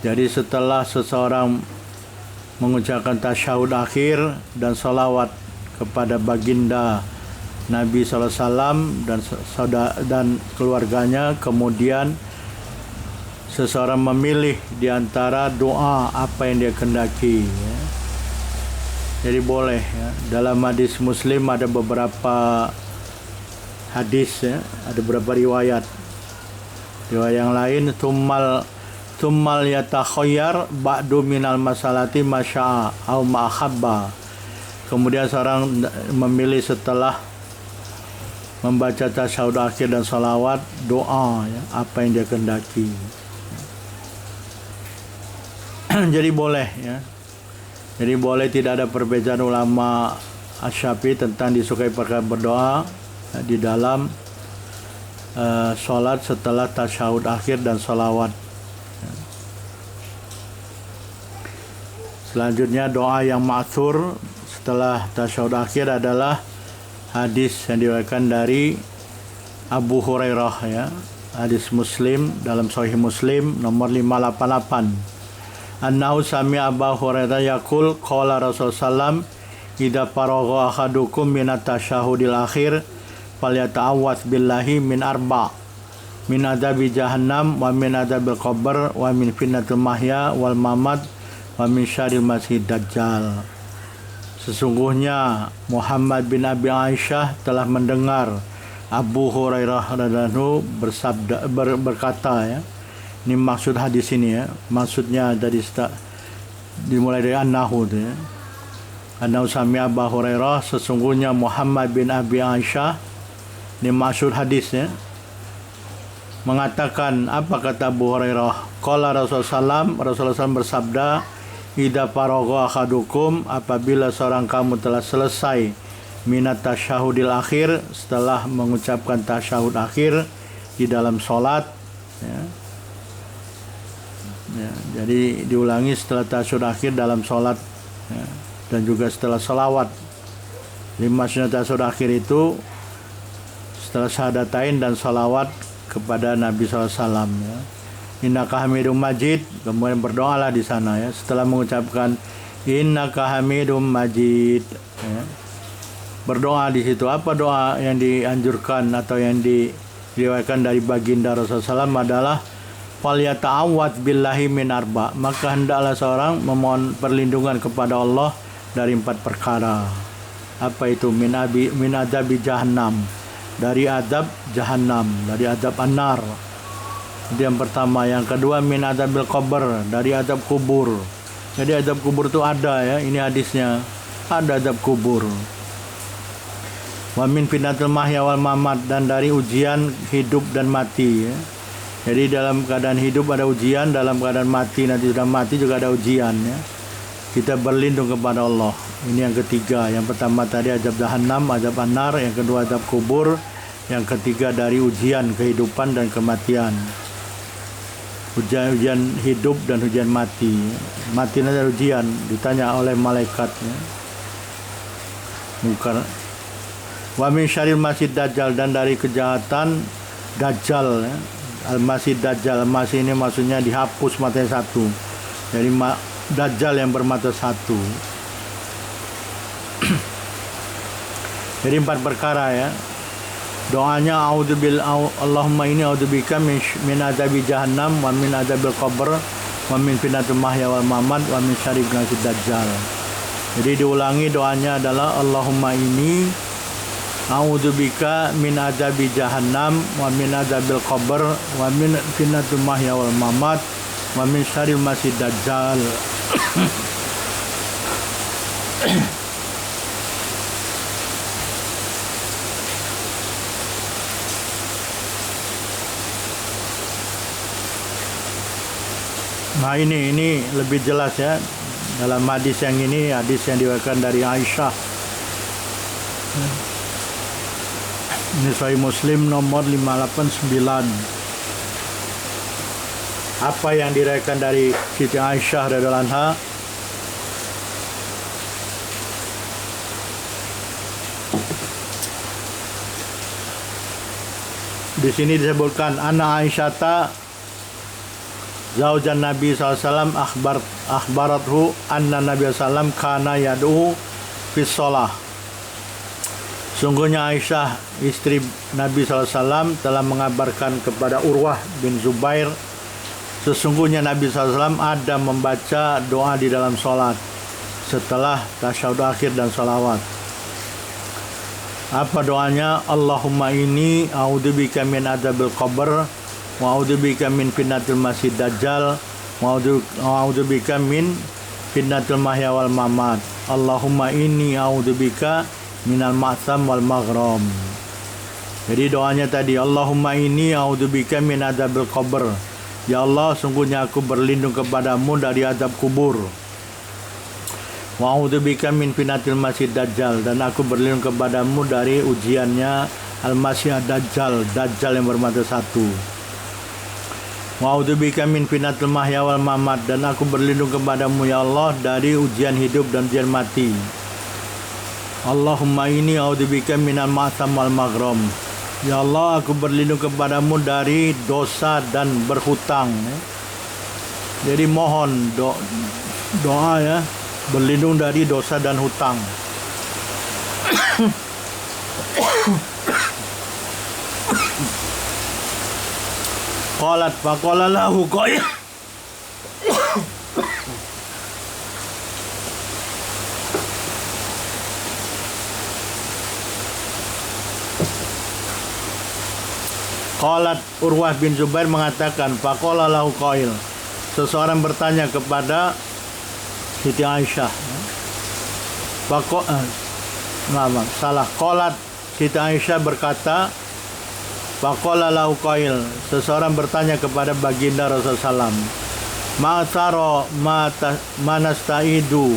Jadi setelah seseorang mengucapkan tasyahud akhir dan salawat kepada baginda Nabi SAW dan keluarganya, kemudian seseorang memilih di antara doa apa yang dia kehendaki, ya. Jadi boleh, ya. Dalam hadis Muslim ada beberapa hadis, ya, ada beberapa riwayat yang lain, Tummal yatakhayyar ba'du minal masalati masya'a au ma'ahabba. Kemudian seorang memilih setelah membaca tasyahud akhir dan salawat doa, ya, apa yang dia kehendaki. Jadi boleh, ya. Jadi boleh, tidak ada perbedaan ulama Asy-Syafi'i tentang disukai perkara berdoa, ya, di dalam sholat setelah tasyahud akhir dan salawat. Selanjutnya doa yang ma'thur setelah tasyahud akhir adalah hadis yang diriwayatkan dari Abu Hurairah, ya. Hadis Muslim dalam Sahih Muslim nomor 588. Annahu sami'a Abu Hurairah yaqul qala Rasulullah sallam idza faragha ahadukum minat tasyahudil akhir falyata'awwadz billahi min arba' min adzabi jahannam wa min adzabil qabr wa min fitnatil mahya wal mamat wa min syarril masih dajjal. Sesungguhnya Muhammad bin Abi Aisyah telah mendengar Abu Hurairah radhiyallahu bersabda berkata, ya. Ini maksud hadis ini, ya. Maksudnya dari dimulai dari annahu, ya. Annahu sami'a Abu Hurairah, sesungguhnya Muhammad bin Abi Aisyah, ini maksud hadisnya, mengatakan, apa kata Abu Hurairah? Qala Rasulullah SAW bersabda, idza faragha ahadukum, apabila seorang kamu telah selesai minat tasyahudil akhir, setelah mengucapkan tasyahud akhir di dalam sholat, ya. Ya, jadi diulangi setelah tasyahud akhir dalam sholat, ya, dan juga setelah salawat. Maksudnya tasyahud akhir itu setelah syahadatain dan salawat kepada Nabi SAW, ya. Innaka Hamidum Majid, kemudian berdoalah di sana, ya, setelah mengucapkan Innaka Hamidum Majid, ya. Berdoa di situ. Apa doa yang dianjurkan atau yang diriwayatkan dari baginda Rasulullah SAW adalah falyata'awwadz billahi min arba', maka hendaklah seorang memohon perlindungan kepada Allah dari 4 perkara. Apa itu? Min adzabi jahannam, dari azab jahannam, dari azab an-nar. Itu yang pertama. Yang kedua, min adzabil qabr, dari azab kubur. Jadi azab kubur itu ada, ya, ini hadisnya, ada azab kubur. Wa min fitnatil mahya wal mamat, dan dari ujian hidup dan mati, ya. Jadi dalam keadaan hidup ada ujian, dalam keadaan mati, nanti sudah mati juga ada ujian, ya. Kita berlindung kepada Allah. Ini yang ketiga. Yang pertama tadi azab jahannam, azab an-nar. Yang kedua azab kubur. Yang ketiga dari ujian kehidupan dan kematian. Ujian hidup dan ujian mati. Mati nanti ada ujian, ditanya oleh malaikat, ya. Bukan. Wa min syarril masih dajjal, dan dari kejahatan dajjal, ya. Al-Masih Dajjal. Al-Masih ini maksudnya dihapus matanya satu. Jadi Dajjal yang bermata satu. Jadi 4 perkara, ya. Doanya Allahumma ini a'udzubika min adzabi jahannam wa min adzabil qabr wa min fitnatil mahya wal mamat wa min syarril masih dajjal. Jadi diulangi doanya adalah Allahumma ini a'udzubika min adzabi jahannam wa min adzabil qabr wa min fitnatil mahya wal mamat wa min syarril masih dajjal. Nah, ini lebih jelas, ya, dalam hadis yang ini, hadis yang diriwayatkan dari Aisyah. Ini Sahih Muslim nomor 589. Apa yang diriwayatkan dari Siti Aisyah radhiyallahu anha? Di sini disebutkan Anna Aisyata zaujan Nabi SAW akhbarathu anna Nabi SAW kana yad'u fis shalah. Sungguhnya Aisyah istri Nabi SAW telah mengabarkan kepada Urwah bin Zubair, sesungguhnya Nabi SAW ada membaca doa di dalam sholat setelah tasyahud akhir dan salawat. Apa doanya? Allahumma inni a'udzubika min adzabil qabr wa a'udzubika min fitnatil masih dajjal wa a'udzubika min fitnatil mahya wal mamat. Allahumma inni a'udzubika minal ma'sam wal maghram. Jadi doanya tadi, Allahumma inni a'udzubika min adzabil qabr. Ya Allah, sungguhnya aku berlindung kepadamu dari azab kubur. Wa a'udzubika min fitnatil masih dajjal, dan aku berlindung kepadamu dari ujiannya al-masih dajjal, dajjal yang bermata satu. Wa a'udzubika min fitnatil mahya wal mamat, dan aku berlindung kepadamu ya Allah dari ujian hidup dan ujian mati. Allahumma inni a'udzubika minal ma'sam wal maghram. Ya Allah, aku berlindung kepadamu dari dosa dan berhutang. Jadi mohon doa ya, berlindung dari dosa dan hutang. Qalat faqala lahu qail. Qalat Urwah bin Zubair mengatakan, faqala lahu qail. Seseorang bertanya kepada Siti Aisyah. Qalat Siti Aisyah berkata, faqala lahu qail. Seseorang bertanya kepada baginda Rasulullah SAW, ma'taro manastaidu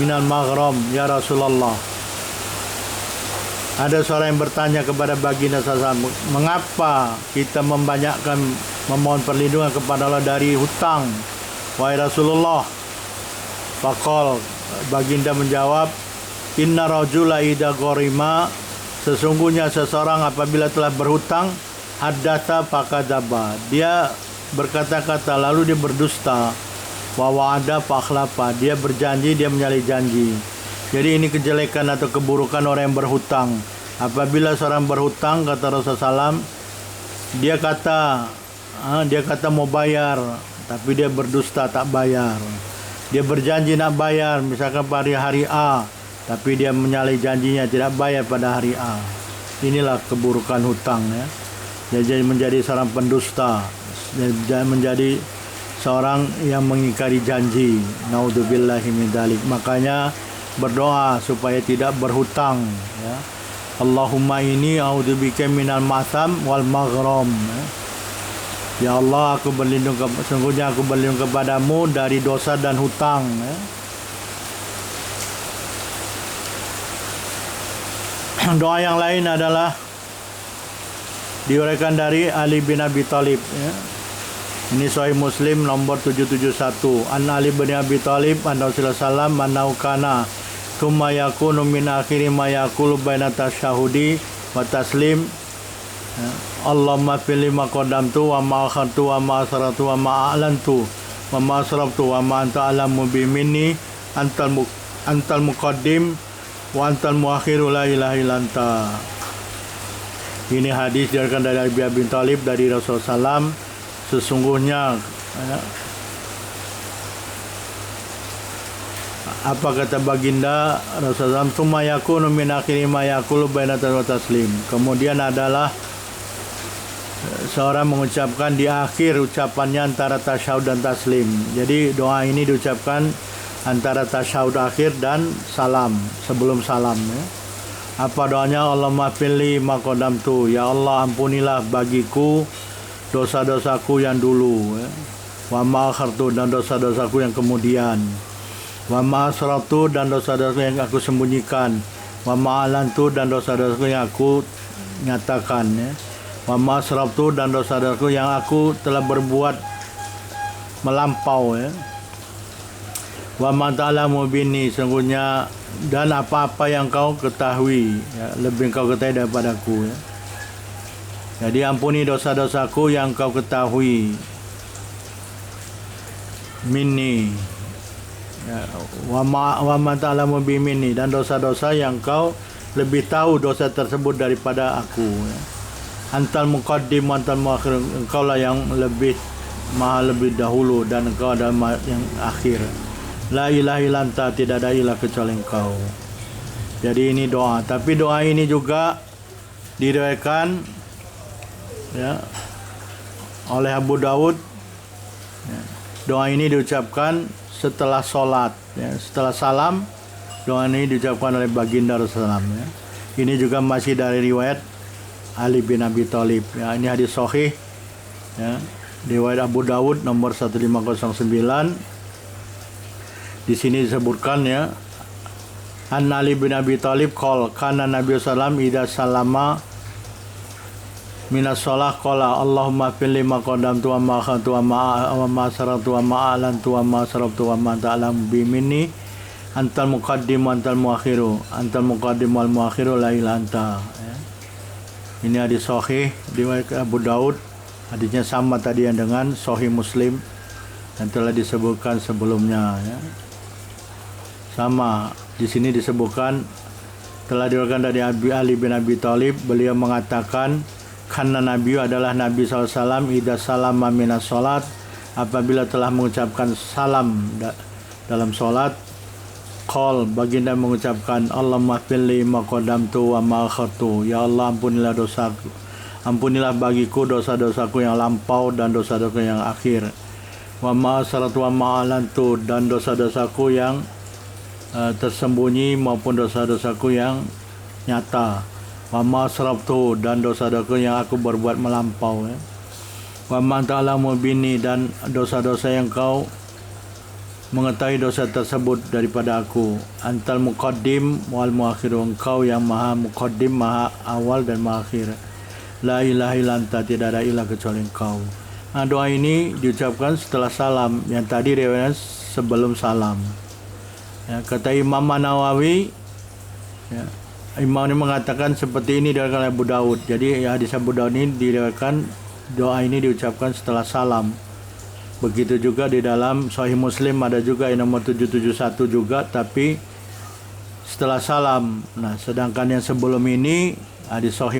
minal maghram ya Rasulullah. Ada seorang yang bertanya kepada baginda SAW, mengapa kita membanyakkan memohon perlindungan kepada Allah dari hutang, wahai Rasulullah? Faqal, baginda menjawab, inna rajula idza gharima, sesungguhnya seseorang apabila telah berhutang, haddatsa fakadzaba, dia berkata-kata lalu dia berdusta, wa wa'ada fakhlafa, dia berjanji dia menyalahi janji. Jadi ini kejelekan atau keburukan orang yang berhutang. Apabila seorang berhutang, kata Rasulullah SAW, dia kata mau bayar, tapi dia berdusta tak bayar. Dia berjanji nak bayar, misalkan pada hari A, tapi dia menyalahi janjinya, tidak bayar pada hari A. Inilah keburukan hutang ya. Jadi menjadi seorang pendusta, menjadi seorang yang mengingkari janji. Naudzubillahi min dzalik. Makanya berdoa supaya tidak berhutang ya. Allahumma inni a'udzubika minal ma'sam wal maghram. Ya Allah, sungguhnya aku berlindung kepadamu dari dosa dan hutang ya. Doa yang lain adalah diuraikan dari Ali bin Abi Thalib ya. Ini Sahih Muslim nomor 771. An Ali bin Abi Thalib an Rasulullah sallallahu alaihi wasallam thumma yakunu min akhiri ma yaqulu baina tasyahudi wa taslim. Allahumma fil ma qaddamtu wa ma akhartu wa ma asrartu wa ma a'lantu wa ma asraftu wa ma anta alamu bi minni antal muqaddim wa antal muakhiru la ilaha illa anta. Ini hadis diriwayatkan dari Ali bin Thalib dari Rasulullah SAW. Sesungguhnya apa kata baginda Rasulullah SAW, tsumma yakunu min akhiri ma yaqulu baina taslim. Kemudian adalah seorang mengucapkan di akhir ucapannya antara tasyahud dan taslim. Jadi doa ini diucapkan antara tasyahud akhir dan salam, sebelum salam ya. Apa doanya? Allahumma fili ma qaddamtu, ya Allah ampunilah bagiku dosa-dosaku yang dulu ya. Wa ma akhartu, dan dosa-dosaku yang kemudian. Wa ma asrartu, dan dosa-dosaku yang aku sembunyikan. Wa ma alantu, dan dosa-dosaku yang aku nyatakan ya. Wa ma asraftu, dan dosa-dosaku yang aku telah berbuat melampau ya. Wa ma ta'lamu bini, sungguhnya dan apa-apa yang kau ketahui ya, lebih kau ketahui daripadaku ya. Jadi ampuni dosa-dosaku yang kau ketahui minni, ya, wa ma ta'lamu bi minni, dan dosa-dosa yang kau lebih tahu dosa tersebut daripada aku, ya. Antal muqaddim wa antal muakhir, engkau lah yang maha lebih dahulu dan engkau adalah yang akhir. La ilaha illa anta, tidak ada ilah kecuali engkau. Jadi ini doa, tapi doa ini juga diriwayatkan, ya, oleh Abu Dawud, ya. Doa ini diucapkan setelah sholat, ya, setelah salam. Doa ini diucapkan oleh baginda Rasulullah, ya. Ini juga masih dari riwayat Ali bin Abi Thalib, ya. Ini hadis sahih, ya, riwayat Abu Dawud nomor 1509. Di sini disebutkan, ya, An Ali bin Abi Thalib qol kana Nabi sallam idza salama minas shalah qala Allahumma fil lima qadamtu wa ma khantu wa ma saratu wa ma alantu wa ma sarabtu wa ma ta'lam bi minni antal muqaddim wa antal muqaddim wal muakhiru la ilaha anta, ya. Ini hadis sahih riwayat Abu Daud. Hadisnya sama tadi yang dengan sahih Muslim yang telah disebutkan sebelumnya, ya. Sama di sini disebutkan telah diriwayatkan dari Ali bin Abi Thalib, beliau mengatakan karena Nabi adalah Nabi SAW idza salama minas salat, apabila telah mengucapkan salam dalam salat, qol, baginda mengucapkan Allahumma fili ma qadamtu wa ma akhartu, ya Allah ampunilah dosaku, ampunilah bagiku dosa-dosaku yang lampau dan dosa-dosaku yang akhir, wa ma asrartu wa ma alantu, dan dosa-dosaku yang tersembunyi maupun dosa-dosaku yang nyata, wa ma asrabtu, dan dosa-dosaku yang aku berbuat melampau, ya. Wa ma ta'lamu bini, dan dosa-dosa yang kau mengetahui dosa tersebut daripada aku. Antal muqaddim wal muakhir, engkau yang maha muqaddim, maha awal dan maha akhir. La ilaha illa anta, tidak ada ilah kecuali engkau. Nah, doa ini diucapkan setelah salam, yang tadi riwayat sebelum salam, ya. Kata Imam Nawawi, ya, Imam ini mengatakan seperti ini dari Abu Daud. Jadi hadis Abu Daud ini diriwayatkan doa ini diucapkan setelah salam. Begitu juga di dalam Sahih Muslim ada juga yang nomor 771 juga, tapi setelah salam. Nah, sedangkan yang sebelum ini hadis Sahih